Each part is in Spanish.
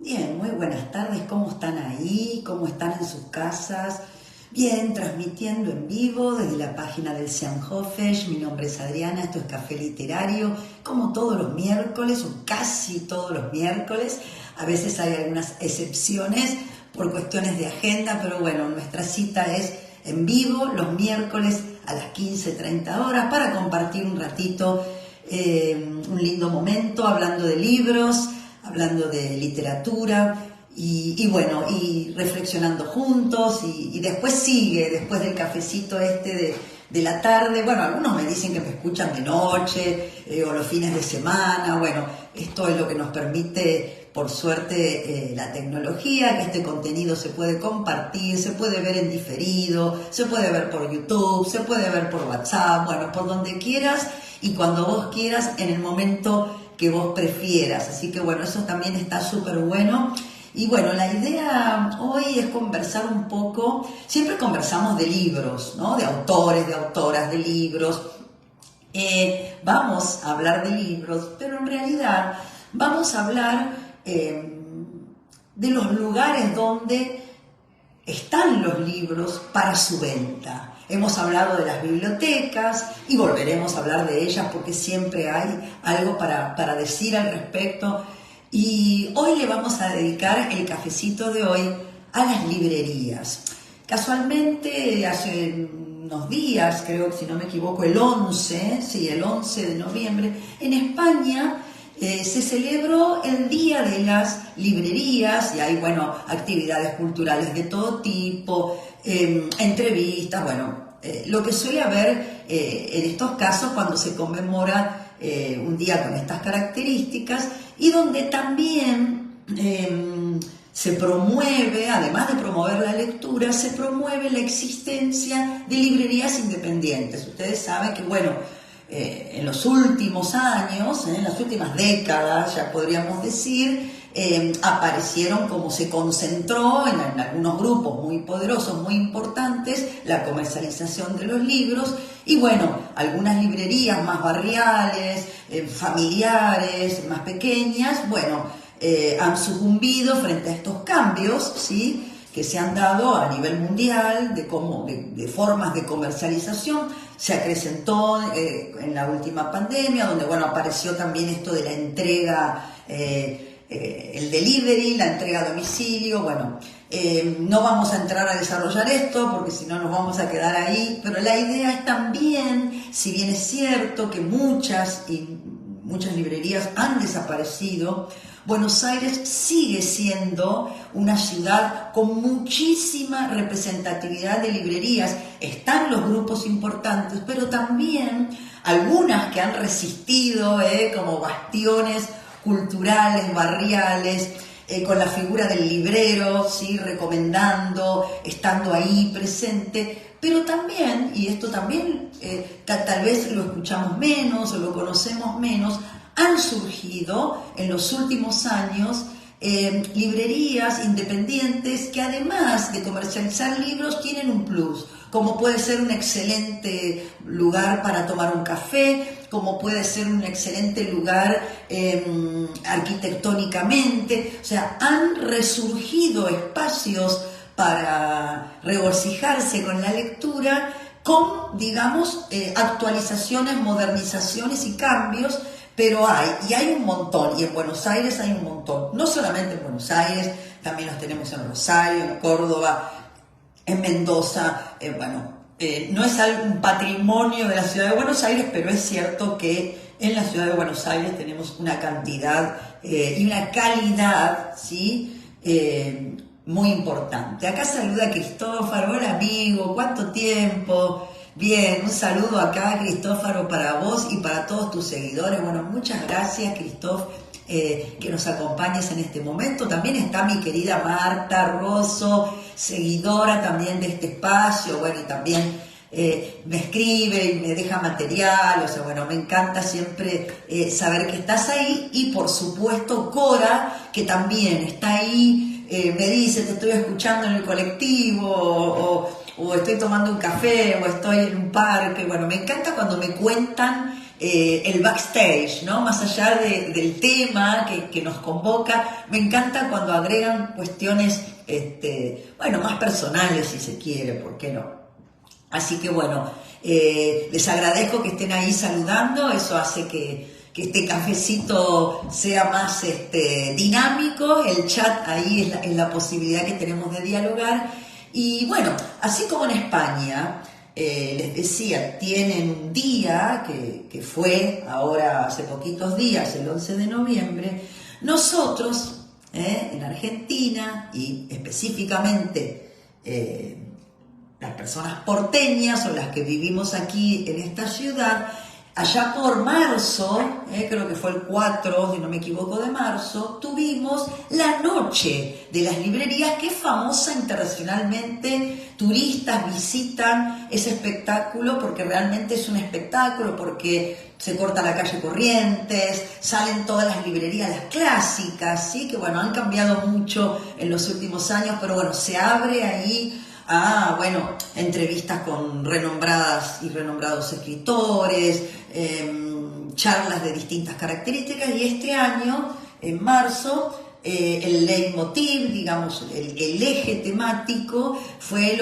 Bien, muy buenas tardes. ¿Cómo están ahí? ¿Cómo están en sus casas? Bien, transmitiendo en vivo desde la página del Seanhofesh. Mi nombre es Adriana, esto es Café Literario, como todos los miércoles, o casi todos los miércoles. A veces hay algunas excepciones por cuestiones de agenda, pero bueno, nuestra cita es en vivo los miércoles a las 15:30 horas para compartir un ratito, un lindo momento hablando de libros, hablando de literatura y bueno, y reflexionando juntos y después sigue, después del cafecito de la tarde. Bueno, algunos me dicen que me escuchan de noche o los fines de semana. Bueno, esto es lo que nos permite, por suerte, la tecnología, que este contenido se puede compartir, se puede ver en diferido, se puede ver por YouTube, se puede ver por WhatsApp, bueno, por donde quieras y cuando vos quieras, en el momento que vos prefieras. Así que bueno, eso también está súper bueno. Y bueno, la idea hoy es conversar un poco, siempre conversamos de libros, ¿no? De autores, de autoras, de libros. Vamos a hablar de libros, pero en realidad vamos a hablar de los lugares donde están los libros para su venta. Hemos hablado de las bibliotecas y volveremos a hablar de ellas porque siempre hay algo para decir al respecto. Y hoy le vamos a dedicar el cafecito de hoy a las librerías. Casualmente, hace unos días, creo que si no me equivoco, el 11 de noviembre, en España se celebró el Día de las Librerías y hay, bueno, actividades culturales de todo tipo, entrevistas, bueno, lo que suele haber en estos casos cuando se conmemora un día con estas características y donde también se promueve, además de promover la lectura, se promueve la existencia de librerías independientes. Ustedes saben que, bueno, en los últimos años, en las últimas décadas, ya podríamos decir, aparecieron como se concentró en algunos grupos muy poderosos, muy importantes, la comercialización de los libros y bueno, algunas librerías más barriales, familiares, más pequeñas, bueno, han sucumbido frente a estos cambios, ¿sí?, que se han dado a nivel mundial de formas de comercialización. Se acrecentó en la última pandemia, donde bueno, apareció también esto de la entrega, el delivery, la entrega a domicilio. Bueno, no vamos a entrar a desarrollar esto porque si no nos vamos a quedar ahí, pero la idea es también, si bien es cierto que muchas librerías han desaparecido, Buenos Aires sigue siendo una ciudad con muchísima representatividad de librerías. Están los grupos importantes, pero también algunas que han resistido como bastiones culturales, barriales, con la figura del librero, ¿sí?, recomendando, estando ahí presente. Pero también, y esto también tal vez lo escuchamos menos o lo conocemos menos, han surgido en los últimos años librerías independientes que además de comercializar libros tienen un plus, como puede ser un excelente lugar para tomar un café, como puede ser un excelente lugar arquitectónicamente. O sea, han resurgido espacios para regocijarse con la lectura con, digamos, actualizaciones, modernizaciones y cambios. Pero hay un montón, y en Buenos Aires hay un montón, no solamente en Buenos Aires, también los tenemos en Rosario, en Córdoba, en Mendoza. No es un patrimonio de la ciudad de Buenos Aires, pero es cierto que en la ciudad de Buenos Aires tenemos una cantidad y una calidad, ¿sí?, muy importante. Acá saluda a Cristófaro. Hola amigo, ¿cuánto tiempo? Bien, un saludo acá, Cristófaro, para vos y para todos tus seguidores. Bueno, muchas gracias, Cristóf, que nos acompañes en este momento. También está mi querida Marta Rosso, seguidora también de este espacio. Bueno, y también me escribe y me deja material. O sea, bueno, me encanta siempre saber que estás ahí. Y por supuesto, Cora, que también está ahí. Me dice, te estoy escuchando en el colectivo, o estoy tomando un café, o estoy en un parque. Bueno, me encanta cuando me cuentan el backstage, ¿no? Más allá del tema que nos convoca. Me encanta cuando agregan cuestiones, bueno, más personales si se quiere, ¿por qué no? Así que bueno, les agradezco que estén ahí saludando, eso hace que este cafecito sea más dinámico, el chat ahí es la posibilidad que tenemos de dialogar. Y bueno, así como en España, les decía, tienen un día que fue ahora hace poquitos días, el 11 de noviembre, nosotros en Argentina y específicamente las personas porteñas o las que vivimos aquí en esta ciudad, allá por marzo, creo que fue el 4, si no me equivoco, de marzo, tuvimos la Noche de las Librerías, que es famosa internacionalmente. Turistas visitan ese espectáculo porque realmente es un espectáculo, porque se corta la calle Corrientes, salen todas las librerías, las clásicas, ¿sí? Que bueno, han cambiado mucho en los últimos años, pero bueno, se abre ahí a, bueno, entrevistas con renombradas y renombrados escritores, charlas de distintas características, y este año, en marzo, el leitmotiv, digamos, el eje temático fue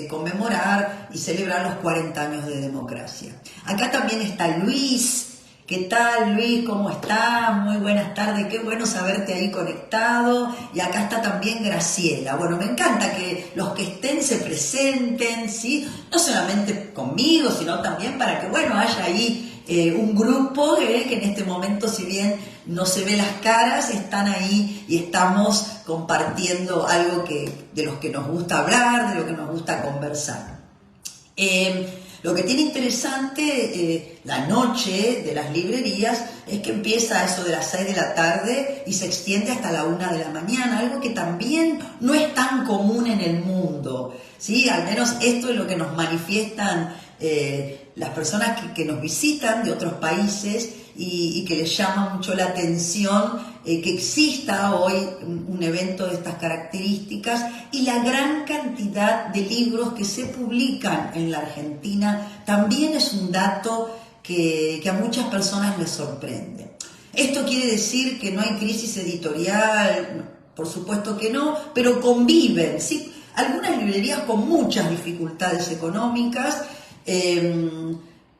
conmemorar y celebrar los 40 años de democracia. Acá también está Luis. ¿Qué tal, Luis? ¿Cómo estás? Muy buenas tardes, qué bueno saberte ahí conectado. Y acá está también Graciela. Bueno, me encanta que los que estén se presenten, ¿sí? No solamente conmigo, sino también para que, bueno, haya ahí un grupo que en este momento, si bien no se ve las caras, están ahí y estamos compartiendo algo de los que nos gusta hablar, de lo que nos gusta conversar. Lo que tiene interesante la Noche de las Librerías es que empieza a eso de las 6 de la tarde y se extiende hasta la 1 de la mañana, algo que también no es tan común en el mundo, ¿sí? Al menos esto es lo que nos manifiestan las personas que nos visitan de otros países y que les llama mucho la atención que exista hoy un evento de estas características, y la gran cantidad de libros que se publican en la Argentina también es un dato que a muchas personas les sorprende. Esto quiere decir que no hay crisis editorial, por supuesto que no, pero conviven, ¿sí? Algunas librerías con muchas dificultades económicas,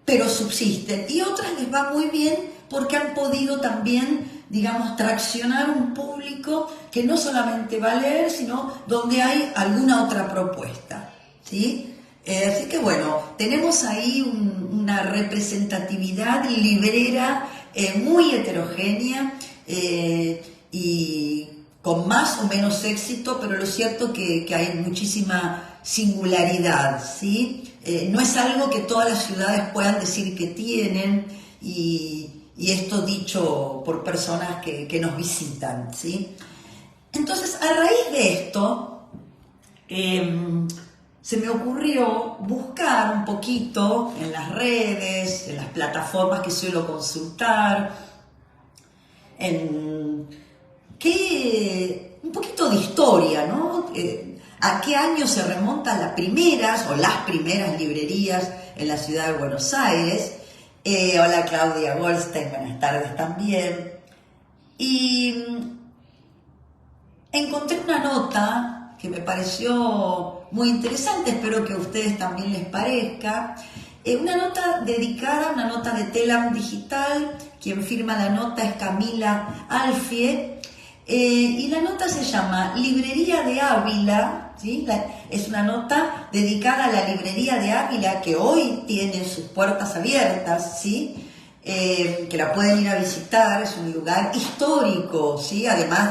pero subsisten, y otras les va muy bien porque han podido también, digamos, traccionar un público que no solamente va a leer, sino donde hay alguna otra propuesta, ¿sí? Así que bueno, tenemos ahí una representatividad librera muy heterogénea y con más o menos éxito, pero lo cierto que hay muchísima singularidad, ¿sí? No es algo que todas las ciudades puedan decir que tienen, y esto dicho por personas que nos visitan, ¿sí? Entonces, a raíz de esto, se me ocurrió buscar un poquito en las redes, en las plataformas que suelo consultar, un poquito de historia, ¿no? ¿A qué año se remontan las primeras librerías en la ciudad de Buenos Aires? Hola Claudia Goldstein, buenas tardes también. Y encontré una nota que me pareció muy interesante, espero que a ustedes también les parezca. Una nota de Telam Digital, quien firma la nota es Camila Alfie, y la nota se llama Librería de Ávila, ¿sí? Es una nota dedicada a la Librería de Ávila, que hoy tiene sus puertas abiertas, ¿sí? Que la pueden ir a visitar, es un lugar histórico, ¿sí? Además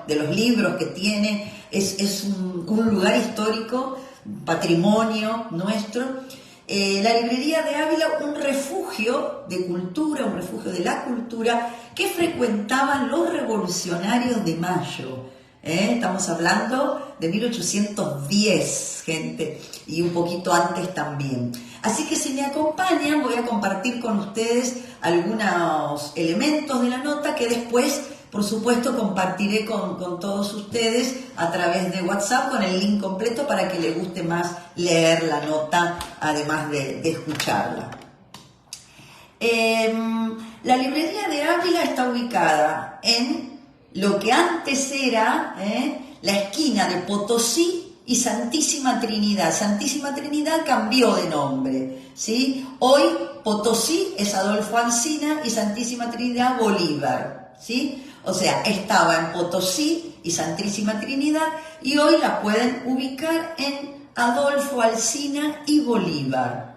de los libros que tiene, es un lugar histórico, patrimonio nuestro. La Librería de Ávila, un refugio de cultura, un refugio de la cultura que frecuentaban los revolucionarios de Mayo. Estamos hablando de 1810, gente, y un poquito antes también. Así que si me acompañan, voy a compartir con ustedes algunos elementos de la nota que después, por supuesto, compartiré con todos ustedes a través de WhatsApp con el link completo para que les guste más leer la nota, además de escucharla. La librería de Ávila está ubicada en lo que antes era la esquina de Potosí y Santísima Trinidad. Santísima Trinidad cambió de nombre, ¿sí? Hoy Potosí es Adolfo Alsina y Santísima Trinidad Bolívar, ¿sí? O sea, estaba en Potosí y Santísima Trinidad y hoy la pueden ubicar en Adolfo Alsina y Bolívar.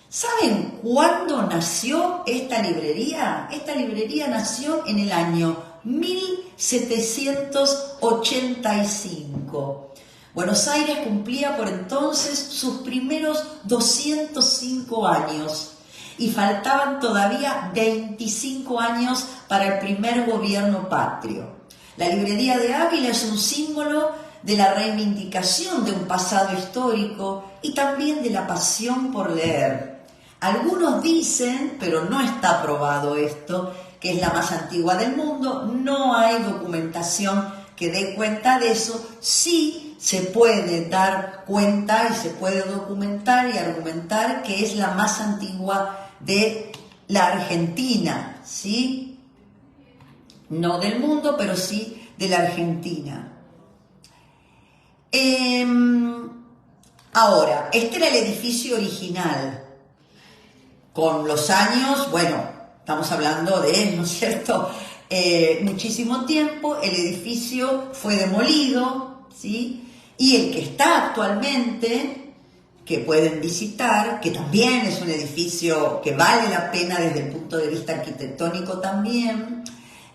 ¿Saben cuándo nació esta librería? Esta librería nació en el año 1785. Buenos Aires cumplía por entonces sus primeros 205 años y faltaban todavía 25 años para el primer gobierno patrio. La librería de Ávila es un símbolo de la reivindicación de un pasado histórico y también de la pasión por leer. Algunos dicen, pero no está probado esto, que es la más antigua del mundo. No hay documentación que dé cuenta de eso. Sí se puede dar cuenta y se puede documentar y argumentar que es la más antigua de la Argentina, ¿sí? No del mundo, pero sí de la Argentina. Ahora, este era el edificio original. Con los años, bueno, estamos hablando de, ¿no es cierto?, muchísimo tiempo, el edificio fue demolido, ¿sí? Y el que está actualmente, que pueden visitar, que también es un edificio que vale la pena desde el punto de vista arquitectónico también,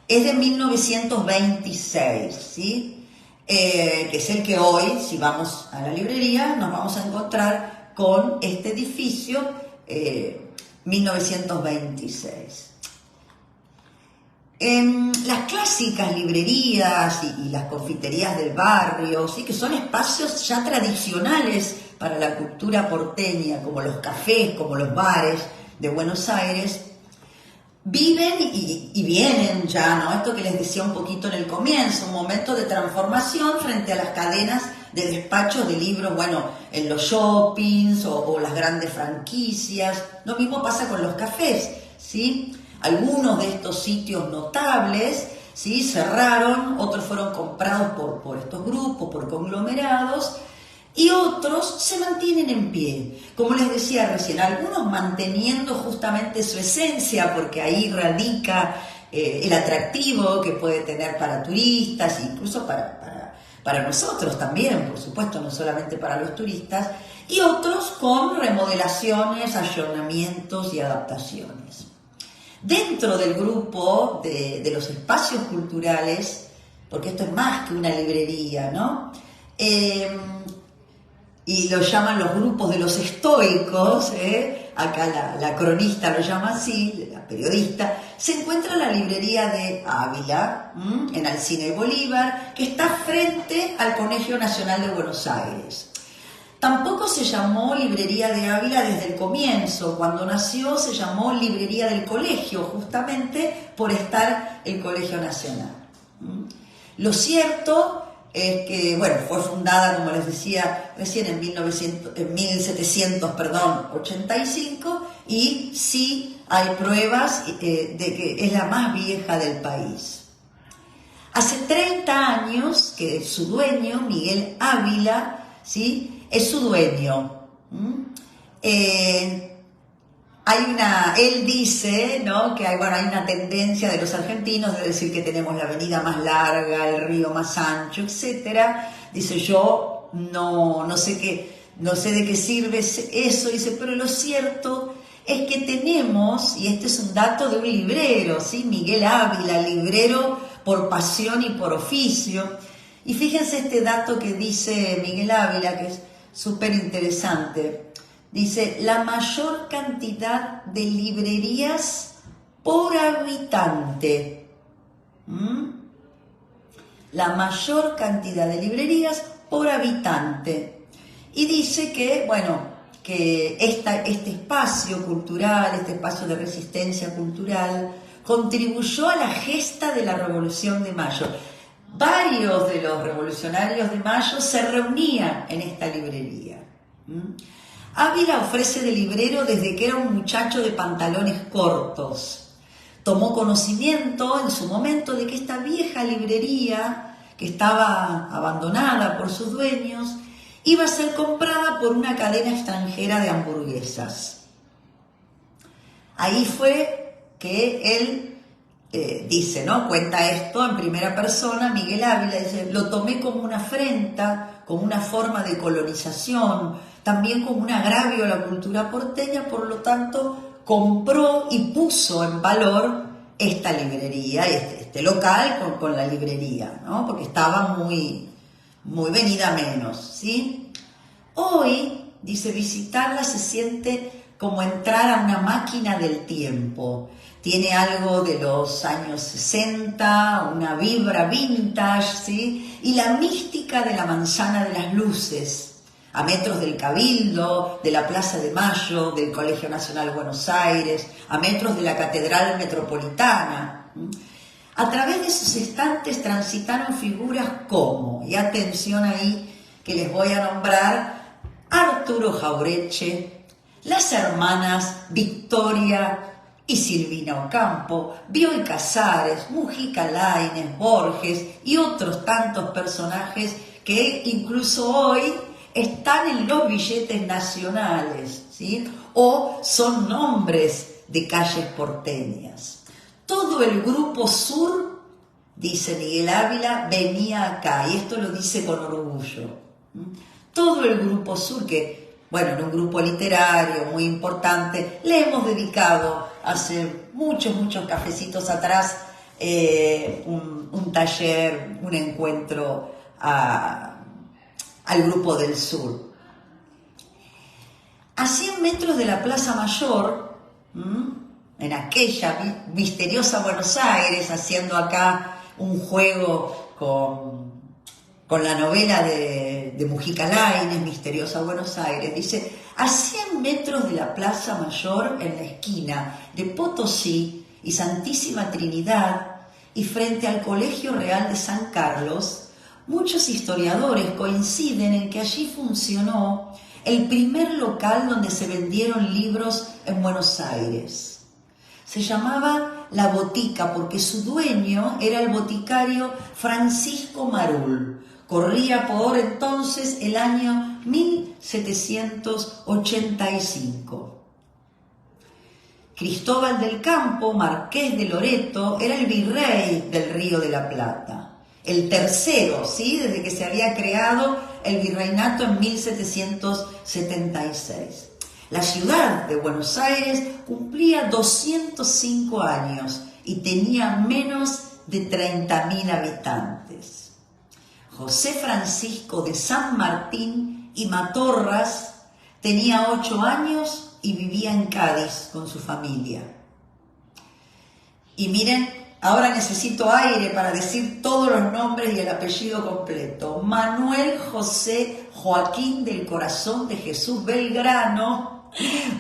es de 1926, ¿sí? Que es el que hoy, si vamos a la librería, nos vamos a encontrar con este edificio, 1926. Las clásicas librerías y las confiterías del barrio, ¿sí? Que son espacios ya tradicionales para la cultura porteña, como los cafés, como los bares de Buenos Aires, viven y vienen ya, ¿no? Esto que les decía un poquito en el comienzo, un momento de transformación frente a las cadenas de despachos de libros, bueno, en los shoppings o las grandes franquicias. Lo mismo pasa con los cafés, ¿sí? Algunos de estos sitios notables, ¿sí?, cerraron, otros fueron comprados por estos grupos, por conglomerados, y otros se mantienen en pie. Como les decía recién, algunos manteniendo justamente su esencia, porque ahí radica el atractivo que puede tener para turistas, incluso para nosotros también, por supuesto, no solamente para los turistas, y otros con remodelaciones, ayornamientos y adaptaciones. Dentro del grupo de los espacios culturales, porque esto es más que una librería, ¿no? Y lo llaman los grupos de los estoicos, acá la cronista lo llama así, la periodista, se encuentra la librería de Ávila, en Alsina y Bolívar, que está frente al Colegio Nacional de Buenos Aires. Tampoco se llamó Librería de Ávila desde el comienzo. Cuando nació se llamó Librería del Colegio, justamente por estar el Colegio Nacional. Lo cierto es que, bueno, fue fundada, como les decía recién, en 1785, y sí hay pruebas de que es la más vieja del país. Hace 30 años que su dueño, Miguel Ávila, ¿sí?, es su dueño. Él dice, ¿no?, que hay una tendencia de los argentinos de decir que tenemos la avenida más larga, el río más ancho, etcétera. Dice, yo no sé de qué sirve eso. Dice, pero lo cierto es que tenemos, y este es un dato de un librero, ¿sí?, Miguel Ávila, librero por pasión y por oficio. Y fíjense este dato que dice Miguel Ávila, que es súper interesante. Dice, la mayor cantidad de librerías por habitante. La mayor cantidad de librerías por habitante. Y dice que, que este espacio cultural, este espacio de resistencia cultural, contribuyó a la gesta de la Revolución de Mayo. Varios de los revolucionarios de Mayo se reunían en esta librería. Ávila ofrece de librero desde que era un muchacho de pantalones cortos. Tomó conocimiento en su momento de que esta vieja librería, que estaba abandonada por sus dueños, iba a ser comprada por una cadena extranjera de hamburguesas. Ahí fue que él dice, ¿no? Cuenta esto en primera persona, Miguel Ávila dice, lo tomé como una afrenta, como una forma de colonización, también como un agravio a la cultura porteña, por lo tanto compró y puso en valor esta librería, este local con la librería, ¿no? Porque estaba muy venida menos, ¿sí? Hoy, dice, visitarla se siente como entrar a una máquina del tiempo. Tiene algo de los años 60, una vibra vintage, ¿sí? Y la mística de la Manzana de las Luces, a metros del Cabildo, de la Plaza de Mayo, del Colegio Nacional Buenos Aires, a metros de la Catedral Metropolitana. A través de sus estantes transitaron figuras como, y atención ahí que les voy a nombrar, Arturo Jaureche, las hermanas Victoria y Silvina Ocampo, Bioy Casares, Mujica Lainez, Borges y otros tantos personajes que incluso hoy están en los billetes nacionales, ¿sí? O son nombres de calles porteñas. Todo el Grupo Sur, dice Miguel Ávila, venía acá, y esto lo dice con orgullo. Todo el Grupo Sur, que, bueno, era un grupo literario muy importante, le hemos dedicado hace muchos cafecitos atrás un taller, un encuentro al Grupo del Sur. A 100 metros de la Plaza Mayor, en aquella misteriosa Buenos Aires, haciendo acá un juego con la novela de Mujica Lainez, Misteriosa Buenos Aires, dice, a 100 metros de la Plaza Mayor, en la esquina de Potosí y Santísima Trinidad, y frente al Colegio Real de San Carlos, muchos historiadores coinciden en que allí funcionó el primer local donde se vendieron libros en Buenos Aires. Se llamaba La Botica porque su dueño era el boticario Francisco Marul. Corría por entonces el año 1785. Cristóbal del Campo, marqués de Loreto, era el virrey del Río de la Plata. El tercero, ¿sí? Desde que se había creado el virreinato en 1776. La ciudad de Buenos Aires cumplía 205 años y tenía menos de 30.000 habitantes. José Francisco de San Martín y Matorras tenía 8 años y vivía en Cádiz con su familia. Y miren, ahora necesito aire para decir todos los nombres y el apellido completo. Manuel José Joaquín del Corazón de Jesús Belgrano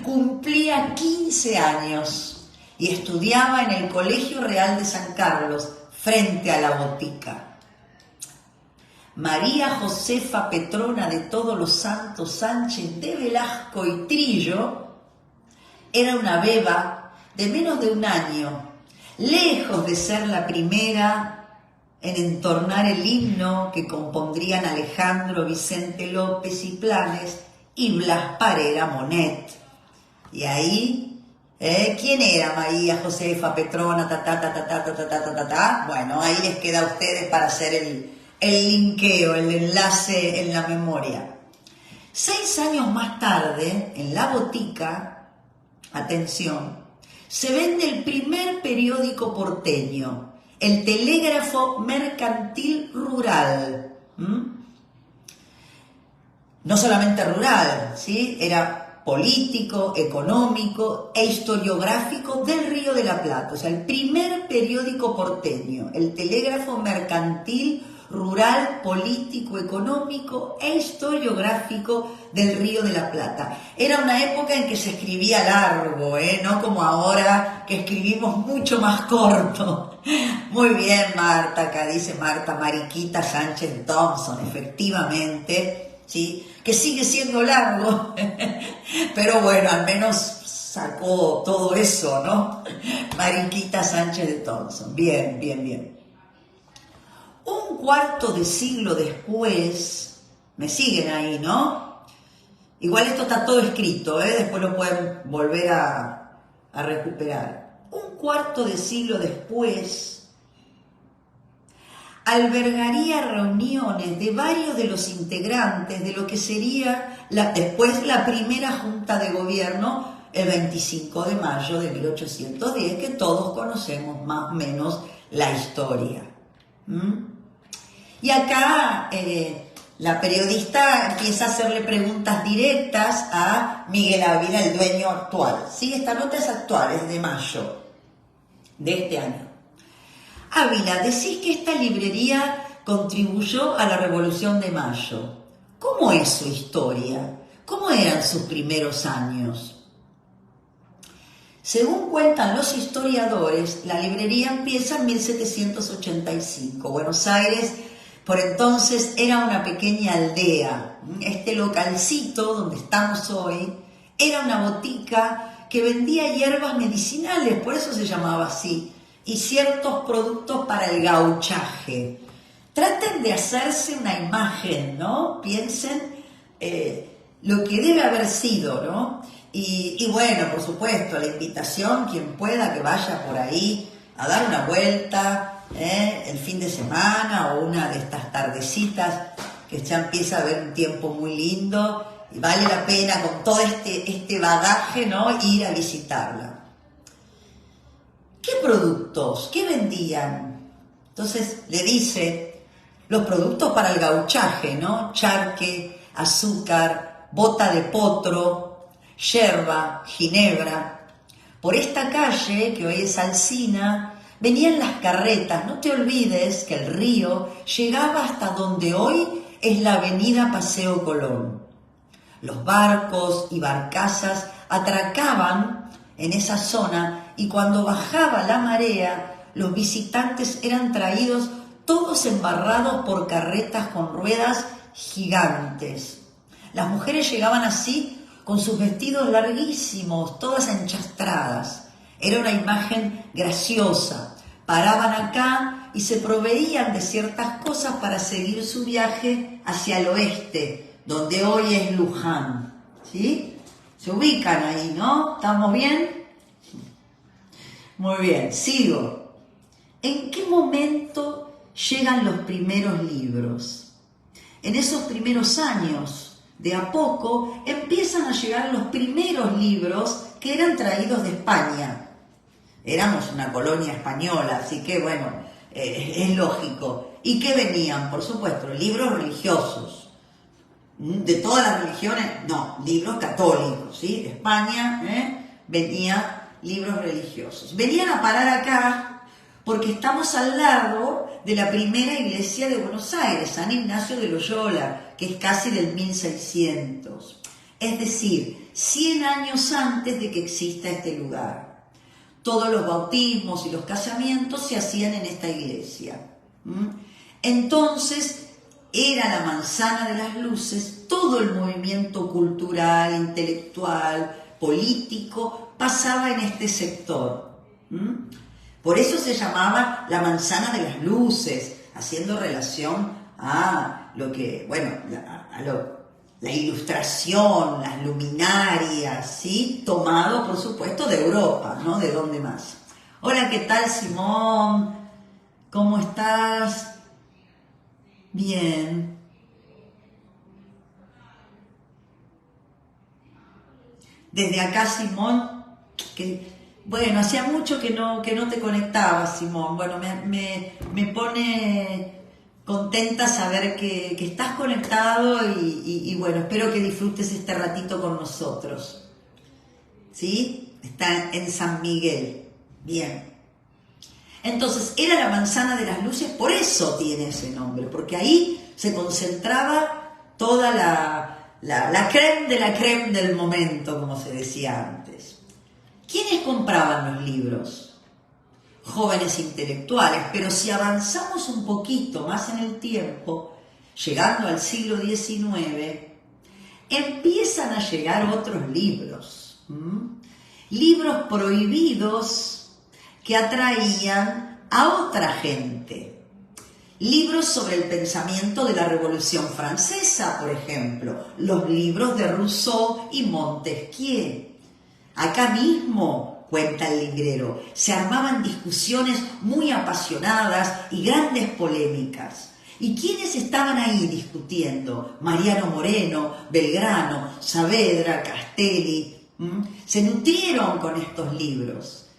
cumplía 15 años y estudiaba en el Colegio Real de San Carlos, frente a la Botica. María Josefa Petrona de Todos los Santos Sánchez de Velasco y Trillo era una beba de menos de un año, lejos de ser la primera en entonar el himno que compondrían Alejandro Vicente López y Planes y Blas Parera Monet. Y ahí, ¿quién era María Josefa Petrona? Bueno, ahí les queda a ustedes para hacer el linkeo, el enlace en la memoria. 6 años más tarde, en La Botica, atención, se vende el primer periódico porteño, el Telégrafo Mercantil Rural. No solamente rural, ¿sí? Era político, económico e historiográfico del Río de la Plata. O sea, el primer periódico porteño, el Telégrafo Mercantil Rural, político, económico e historiográfico del Río de la Plata. Era una época en que se escribía largo, no como ahora que escribimos mucho más corto. Muy bien, Marta, acá dice Marta Mariquita Sánchez Thompson, efectivamente. ¿sí? Que sigue siendo largo, pero bueno, al menos sacó todo eso, ¿no? Mariquita Sánchez de Thompson. Bien, bien, bien. Un cuarto de siglo después, me siguen ahí, ¿no? Igual esto está todo escrito, ¿eh? Después lo pueden volver a recuperar. Un cuarto de siglo después, albergaría reuniones de varios de los integrantes de lo que sería después la primera junta de gobierno el 25 de mayo de 1810, que todos conocemos más o menos la historia. Y acá la periodista empieza a hacerle preguntas directas a Miguel Ávila, el dueño actual. ¿Sí? Esta nota es actual, es de mayo de este año. Ávila, decís que esta librería contribuyó a la Revolución de Mayo. ¿Cómo es su historia? ¿Cómo eran sus primeros años? Según cuentan los historiadores, la librería empieza en 1785. Buenos Aires, por entonces, era una pequeña aldea. Este localcito donde estamos hoy era una botica que vendía hierbas medicinales, por eso se llamaba así, y ciertos productos para el gauchaje. Traten de hacerse una imagen, ¿no? Piensen lo que debe haber sido, ¿no? Y bueno, por supuesto, la invitación, quien pueda que vaya por ahí a dar una vuelta el fin de semana o una de estas tardecitas que ya empieza a haber un tiempo muy lindo y vale la pena con todo este bagaje, ¿no? Ir a visitarla. ¿Qué productos? ¿Qué vendían? Entonces le dice los productos para el gauchaje, ¿no? Charque, azúcar, bota de potro, yerba, ginebra. Por esta calle, que hoy es Alsina, venían las carretas. No te olvides que el río llegaba hasta donde hoy es la avenida Paseo Colón. Los barcos y barcazas atracaban en esa zona y cuando bajaba la marea, los visitantes eran traídos todos embarrados por carretas con ruedas gigantes. Las mujeres llegaban así con sus vestidos larguísimos, todas enchastradas. Era una imagen graciosa. Paraban acá y se proveían de ciertas cosas para seguir su viaje hacia el oeste, donde hoy es Luján. ¿Sí? Se ubican ahí, ¿no? ¿Estamos bien? Muy bien, sigo. ¿En qué momento llegan los primeros libros? En esos primeros años, de a poco, empiezan a llegar los primeros libros que eran traídos de España. Éramos una colonia española, así que bueno, es lógico. ¿Y qué venían? Por supuesto, libros religiosos. De todas las religiones, no, libros católicos, ¿sí? De España venía libros religiosos. Venían a parar acá porque estamos al lado de la primera iglesia de Buenos Aires, San Ignacio de Loyola, que es casi del 1600. Es decir, 100 años antes de que exista este lugar. Todos los bautismos y los casamientos se hacían en esta iglesia. Entonces, era la manzana de las luces, todo el movimiento cultural, intelectual, político, pasaba en este sector. Por eso se llamaba la manzana de las luces, haciendo relación a lo que, bueno, la ilustración, las luminarias, ¿sí? Tomado, por supuesto, de Europa, ¿no? ¿De dónde más? Hola, ¿qué tal, Simón? ¿Cómo estás? Bien. Desde acá, Simón, que bueno, hacía mucho que no te conectabas, Simón. Bueno, me pone contenta saber que estás conectado y bueno, espero que disfrutes este ratito con nosotros. ¿Sí? Está en San Miguel. Bien. Entonces, era la manzana de las luces, por eso tiene ese nombre, porque ahí se concentraba toda la crème de la crème del momento, como se decía antes. ¿Quiénes compraban los libros? Jóvenes intelectuales, pero si avanzamos un poquito más en el tiempo, llegando al siglo XIX, empiezan a llegar otros libros, libros prohibidos que atraían a otra gente. Libros sobre el pensamiento de la Revolución Francesa, por ejemplo, los libros de Rousseau y Montesquieu. Acá mismo, cuenta el librero, se armaban discusiones muy apasionadas y grandes polémicas. ¿Y quiénes estaban ahí discutiendo? Mariano Moreno, Belgrano, Saavedra, Castelli. Se nutrieron con estos libros.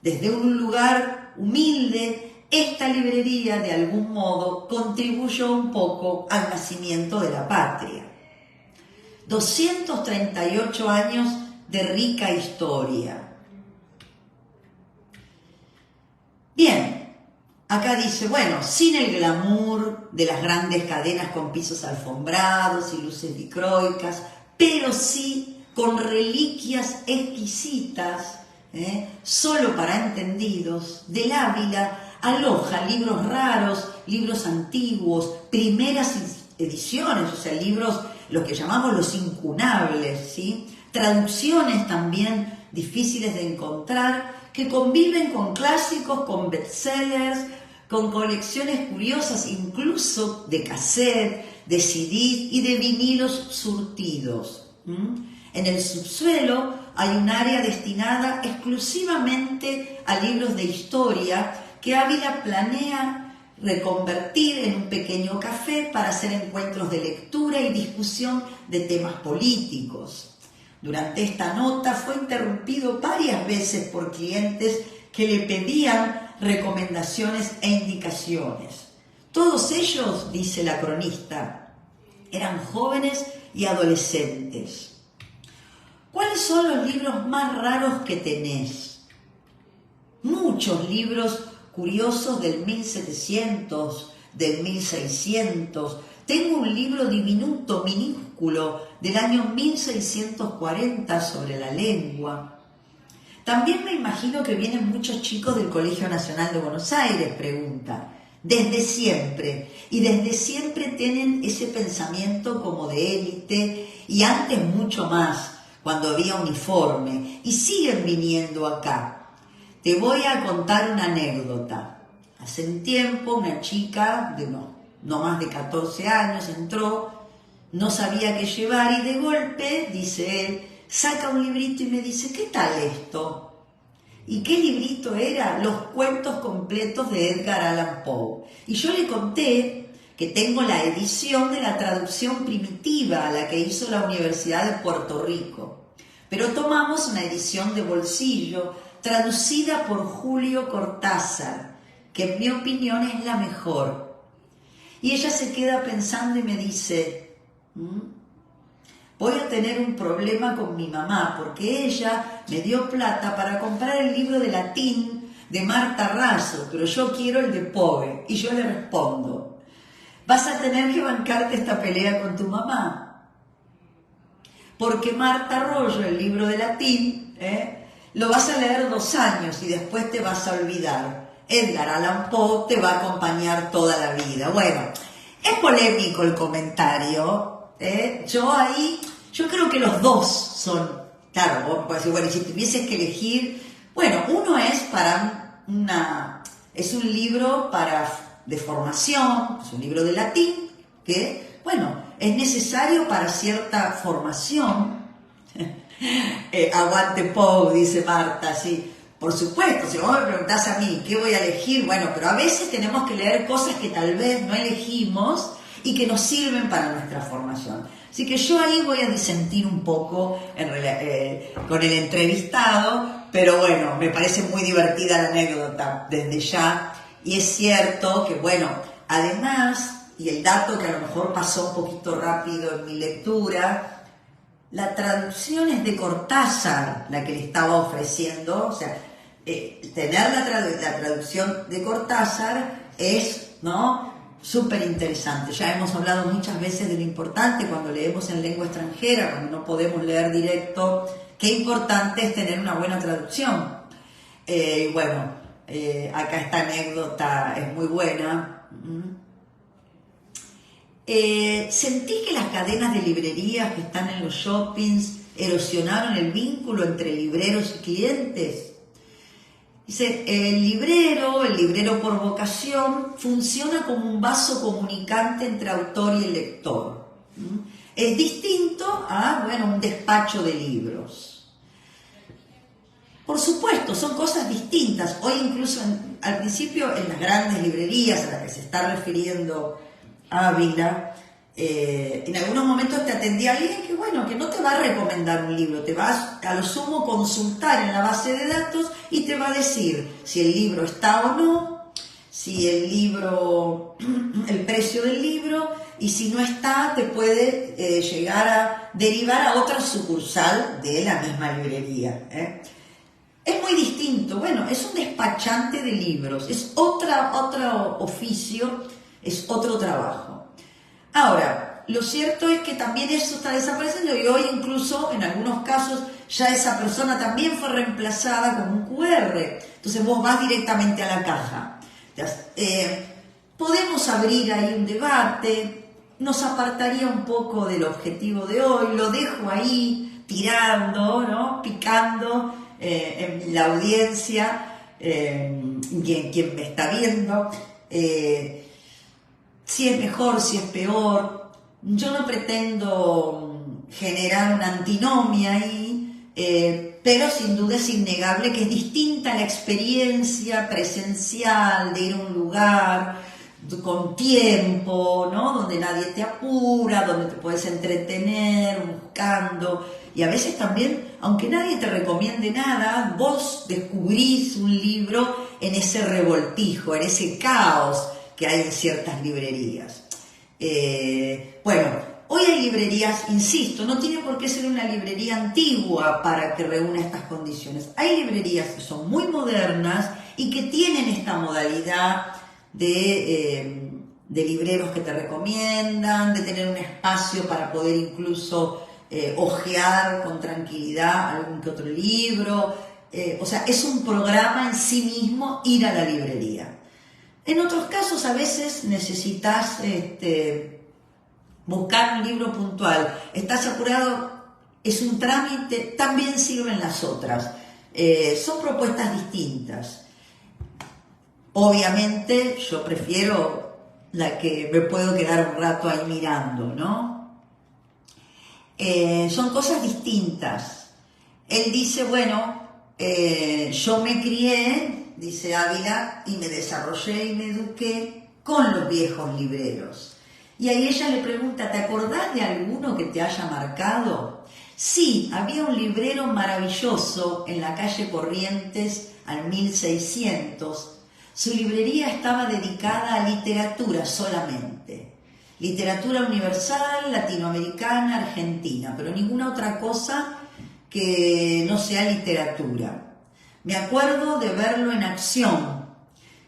Desde un lugar humilde, esta librería de algún modo contribuyó un poco al nacimiento de la patria. 238 años de rica historia. Bien, acá dice, bueno, sin el glamour de las grandes cadenas con pisos alfombrados y luces dicroicas, pero sí con reliquias exquisitas, solo para entendidos, del Ávila aloja libros raros, libros antiguos, primeras ediciones, o sea, libros, los que llamamos los incunables, ¿sí? Traducciones también difíciles de encontrar, que conviven con clásicos, con bestsellers, con colecciones curiosas, incluso de cassette, de CD y de vinilos surtidos. En el subsuelo hay un área destinada exclusivamente a libros de historia que Ávila planea reconvertir en un pequeño café para hacer encuentros de lectura y discusión de temas políticos. Durante esta nota fue interrumpido varias veces por clientes que le pedían recomendaciones e indicaciones. Todos ellos, dice la cronista, eran jóvenes y adolescentes. ¿Cuáles son los libros más raros que tenés? Muchos libros curiosos del 1700, del 1600. Tengo un libro diminuto, minúsculo, del año 1640 sobre la lengua. También me imagino que vienen muchos chicos del Colegio Nacional de Buenos Aires, pregunta. Desde siempre. Y desde siempre tienen ese pensamiento como de élite y antes mucho más, cuando había uniforme. Y siguen viniendo acá. Te voy a contar una anécdota. Hace un tiempo una chica de no más de 14 años entró, no sabía qué llevar y de golpe, dice él, saca un librito y me dice, ¿qué tal esto? ¿Y qué librito era? Los cuentos completos de Edgar Allan Poe. Y yo le conté que tengo la edición de la traducción primitiva, la que hizo la Universidad de Puerto Rico. Pero tomamos una edición de bolsillo traducida por Julio Cortázar, que en mi opinión es la mejor. Y ella se queda pensando y me dice, voy a tener un problema con mi mamá, porque ella me dio plata para comprar el libro de latín de Marta Raso, pero yo quiero el de Poe. Y yo le respondo, vas a tener que bancarte esta pelea con tu mamá, porque Marta Arroyo, el libro de latín, lo vas a leer 2 años y después te vas a olvidar. Edgar Allan Poe te va a acompañar toda la vida. Bueno, es polémico el comentario. Yo creo que los dos son, claro, vos podés decir, bueno, si tuvieses que elegir, bueno, uno es es un libro de formación, es un libro de latín, que, bueno, es necesario para cierta formación. Aguante Poe, dice Marta, sí. Por supuesto, si vos me preguntás a mí qué voy a elegir, bueno, pero a veces tenemos que leer cosas que tal vez no elegimos y que nos sirven para nuestra formación. Así que yo ahí voy a disentir un poco con el entrevistado, pero bueno, me parece muy divertida la anécdota desde ya. Y es cierto que, bueno, además, y el dato que a lo mejor pasó un poquito rápido en mi lectura, la traducción es de Cortázar, la que le estaba ofreciendo, o sea, tener la traducción de Cortázar es, ¿no?, súper interesante. Ya hemos hablado muchas veces de lo importante cuando leemos en lengua extranjera, cuando no podemos leer directo, qué importante es tener una buena traducción. Acá esta anécdota es muy buena. ¿Sentís que las cadenas de librerías que están en los shoppings erosionaron el vínculo entre libreros y clientes? Dice, el librero por vocación, funciona como un vaso comunicante entre autor y el lector. Es distinto a, un despacho de libros. Por supuesto, son cosas distintas. Hoy incluso, al principio, en las grandes librerías a las que se está refiriendo Ávila, en algunos momentos te atendía alguien que no te va a recomendar un libro, te va a lo sumo consultar en la base de datos y te va a decir si el libro está o no, si el libro, el precio del libro, y si no está te puede llegar a derivar a otra sucursal de la misma librería. Es muy distinto, es un despachante de libros, es otro oficio, es otro trabajo. Ahora, lo cierto es que también eso está desapareciendo y hoy incluso en algunos casos ya esa persona también fue reemplazada con un QR. Entonces vos vas directamente a la caja. Podemos abrir ahí un debate, nos apartaría un poco del objetivo de hoy, lo dejo ahí tirando, ¿no? Picando en la audiencia y en quien me está viendo. Si es mejor, si es peor. Yo no pretendo generar una antinomia ahí, pero sin duda es innegable que es distinta la experiencia presencial de ir a un lugar con tiempo, ¿no? Donde nadie te apura, donde te puedes entretener buscando, y a veces también, aunque nadie te recomiende nada, vos descubrís un libro en ese revoltijo, en ese caos que hay en ciertas librerías. Hoy hay librerías, insisto, no tiene por qué ser una librería antigua para que reúna estas condiciones. Hay librerías que son muy modernas y que tienen esta modalidad de libreros que te recomiendan, de tener un espacio para poder incluso hojear con tranquilidad algún que otro libro. Es un programa en sí mismo ir a la librería. En otros casos a veces necesitas buscar un libro puntual, estás apurado, es un trámite, también sirven las otras. Son propuestas distintas. Obviamente yo prefiero la que me puedo quedar un rato ahí mirando, ¿no? Son cosas distintas. Él dice, yo me crié, dice Ávila, y me desarrollé y me eduqué con los viejos libreros. Y ahí ella le pregunta, ¿te acordás de alguno que te haya marcado? Sí, había un librero maravilloso en la calle Corrientes al 1600. Su librería estaba dedicada a literatura solamente. Literatura universal, latinoamericana, argentina, pero ninguna otra cosa que no sea literatura. Me acuerdo de verlo en acción,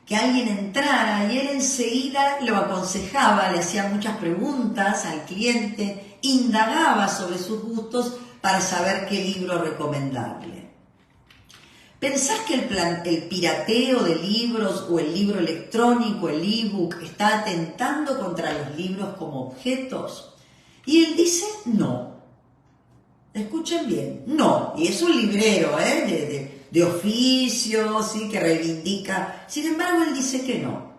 que alguien entrara y él enseguida lo aconsejaba, le hacía muchas preguntas al cliente, indagaba sobre sus gustos para saber qué libro recomendarle. ¿Pensás que el pirateo de libros o el libro electrónico, el ebook, está atentando contra los libros como objetos? Y él dice no. Escuchen bien, no. Y es un librero, de oficio, ¿sí? Que reivindica. Sin embargo, él dice que no.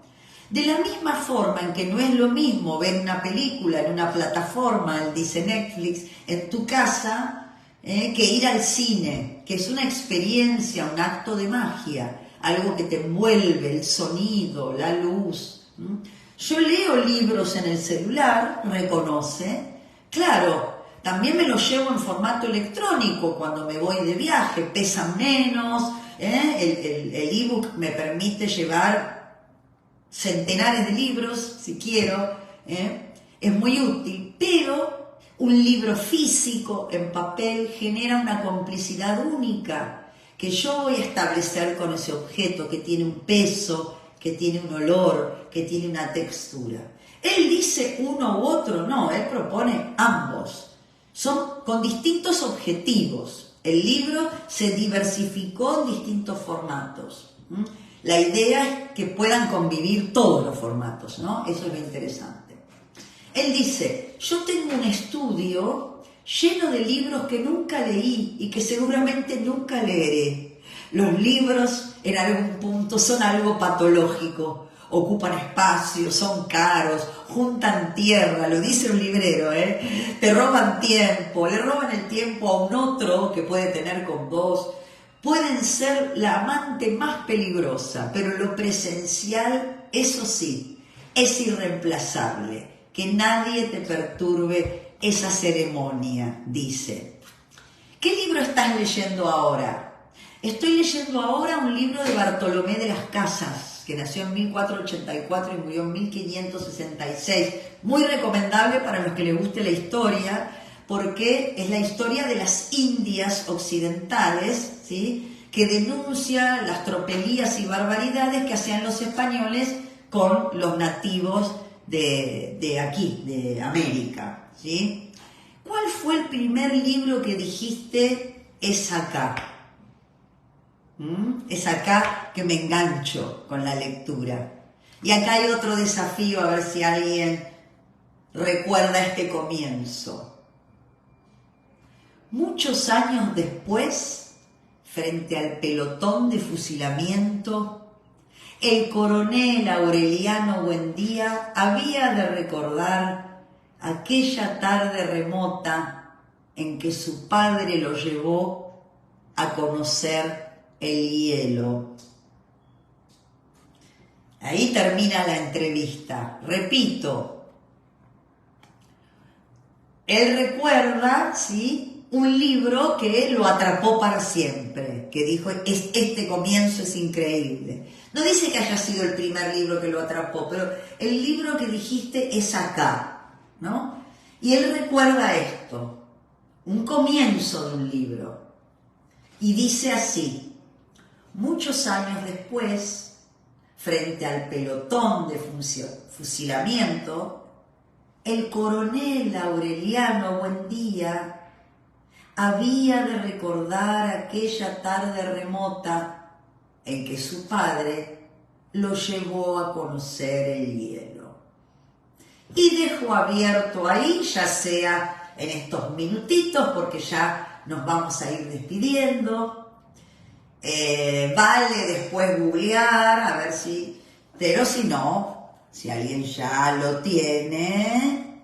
De la misma forma en que no es lo mismo ver una película en una plataforma, él dice Netflix, en tu casa, que ir al cine, que es una experiencia, un acto de magia, algo que te envuelve, el sonido, la luz. Yo leo libros en el celular, reconoce, claro. También me los llevo en formato electrónico cuando me voy de viaje, pesan menos, el ebook me permite llevar centenares de libros, si quiero, es muy útil, pero un libro físico en papel genera una complicidad única que yo voy a establecer con ese objeto que tiene un peso, que tiene un olor, que tiene una textura. Él dice uno u otro, no, él propone ambos. Son con distintos objetivos. El libro se diversificó en distintos formatos. La idea es que puedan convivir todos los formatos, ¿no? Eso es lo interesante. Él dice, yo tengo un estudio lleno de libros que nunca leí y que seguramente nunca leeré. Los libros en algún punto son algo patológico, ocupan espacio, son caros, juntan tierra, lo dice un librero, te roban tiempo, le roban el tiempo a un otro que puede tener con vos. Pueden ser la amante más peligrosa, pero lo presencial, eso sí, es irreemplazable. Que nadie te perturbe esa ceremonia, dice. ¿Qué libro estás leyendo ahora? Estoy leyendo ahora un libro de Bartolomé de las Casas, que nació en 1484 y murió en 1566. Muy recomendable para los que les guste la historia, porque es la historia de las Indias occidentales, ¿sí?, que denuncia las tropelías y barbaridades que hacían los españoles con los nativos de aquí, de América, ¿sí? ¿Cuál fue el primer libro que dijiste, es acá? Es acá que me engancho con la lectura? Y acá hay otro desafío, a ver si alguien recuerda este comienzo. Muchos años después, frente al pelotón de fusilamiento, el coronel Aureliano Buendía había de recordar aquella tarde remota en que su padre lo llevó a conocer el hielo. Ahí termina la entrevista. Repito, él recuerda, ¿sí?, un libro que lo atrapó para siempre, que dijo, este comienzo es increíble. No dice que haya sido el primer libro que lo atrapó, pero el libro que dijiste es acá, ¿no? Y él recuerda esto, un comienzo de un libro, y dice así: muchos años después, frente al pelotón de fusilamiento, el coronel Aureliano Buendía había de recordar aquella tarde remota en que su padre lo llevó a conocer el hielo. Y dejó abierto ahí, ya sea en estos minutitos, porque ya nos vamos a ir despidiendo. Vale después googlear, a ver si... Pero si no, si alguien ya lo tiene...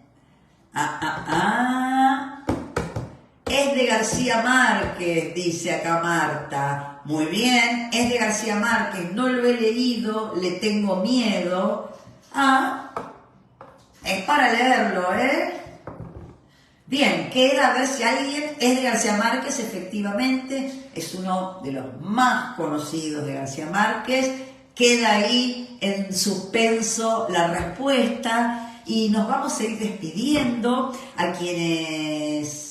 Es de García Márquez, dice acá Marta. Muy bien, es de García Márquez, no lo he leído, le tengo miedo. Es para leerlo, Bien, queda a ver si alguien es de García Márquez, efectivamente, es uno de los más conocidos de García Márquez. Queda ahí en suspenso la respuesta y nos vamos a ir despidiendo. A quienes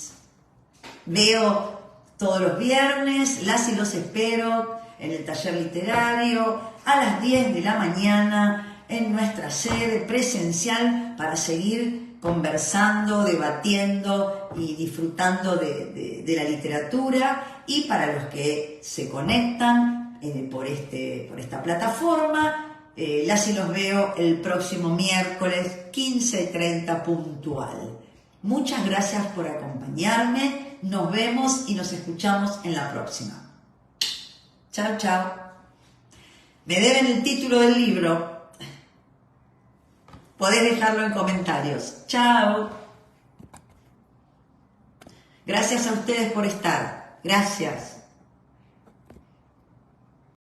veo todos los viernes, las y los espero en el taller literario a las 10 de la mañana en nuestra sede presencial para seguir conversando, debatiendo y disfrutando de la literatura. Y para los que se conectan por esta plataforma, las y los veo el próximo miércoles 15:30 puntual. Muchas gracias por acompañarme. Nos vemos y nos escuchamos en la próxima. Chao, chao. Me deben el título del libro. Podés dejarlo en comentarios. Chao. Gracias a ustedes por estar. Gracias.